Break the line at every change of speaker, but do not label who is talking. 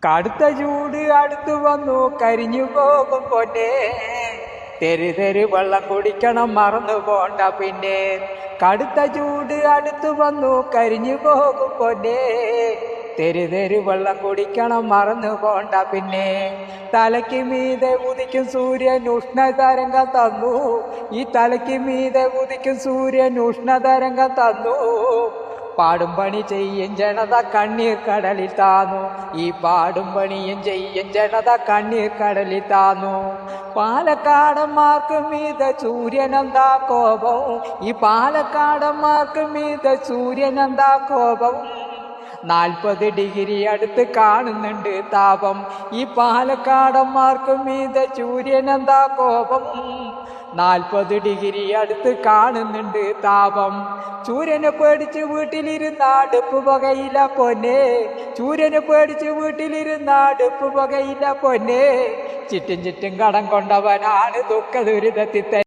കടുത്ത ചൂട് അടുത്തു വന്നു കരിഞ്ഞു പോകും പൊന്നെ, തെരു വെള്ളം കുടിക്കണം മറന്നു പോണ്ട പിന്നെ. കടുത്ത ചൂട് അടുത്തു വന്നു കരിഞ്ഞു പോകും പൊന്നെ, തെരു വെള്ളം കുടിക്കണം മറന്നു പോണ്ട പിന്നെ. തലയ്ക്ക് മീതെ ഉദിക്കും സൂര്യൻ ഉഷ്ണതരംഗം തന്നു, ഈ തലയ്ക്ക് മീതെ ഉദിക്കും സൂര്യൻ ഉഷ്ണതരംഗം തന്നു. പാടും പണി ചെയ്യും ജനത കണ്ണീർ കടലിൽ താന്നു, ഈ പാടും പണിയും ചെയ്യും ജനത കണ്ണീർ കടലിൽ താന്നു. പാലക്കാടന്മാർക്ക് മീതെ സൂര്യനെന്താ കോപം, ഈ പാലക്കാടന്മാർക്ക് മീതെ സൂര്യനെന്താ കോപം. 40 ഡിഗ്രി അടുത്ത് കാണുന്നുണ്ട് താപം, ഈ പാലക്കാടന്മാർക്ക് മീതെ സൂര്യനെന്താ കോപം. 40 ഡിഗ്രി അടുത്ത് കാണുന്നുണ്ട് താപം. സൂര്യനെ പേടിച്ച് വീട്ടിലിരുന്ന അടുപ്പ് പുകയില്ല പൊന്നെ, സൂര്യനെ പേടിച്ച് വീട്ടിലിരുന്ന അടുപ്പ് പുകയില്ല പൊന്നെ. ചുറ്റും ചുറ്റും കടം കൊണ്ടവനാണ് ദുഃഖ ദുരിതത്തിൽ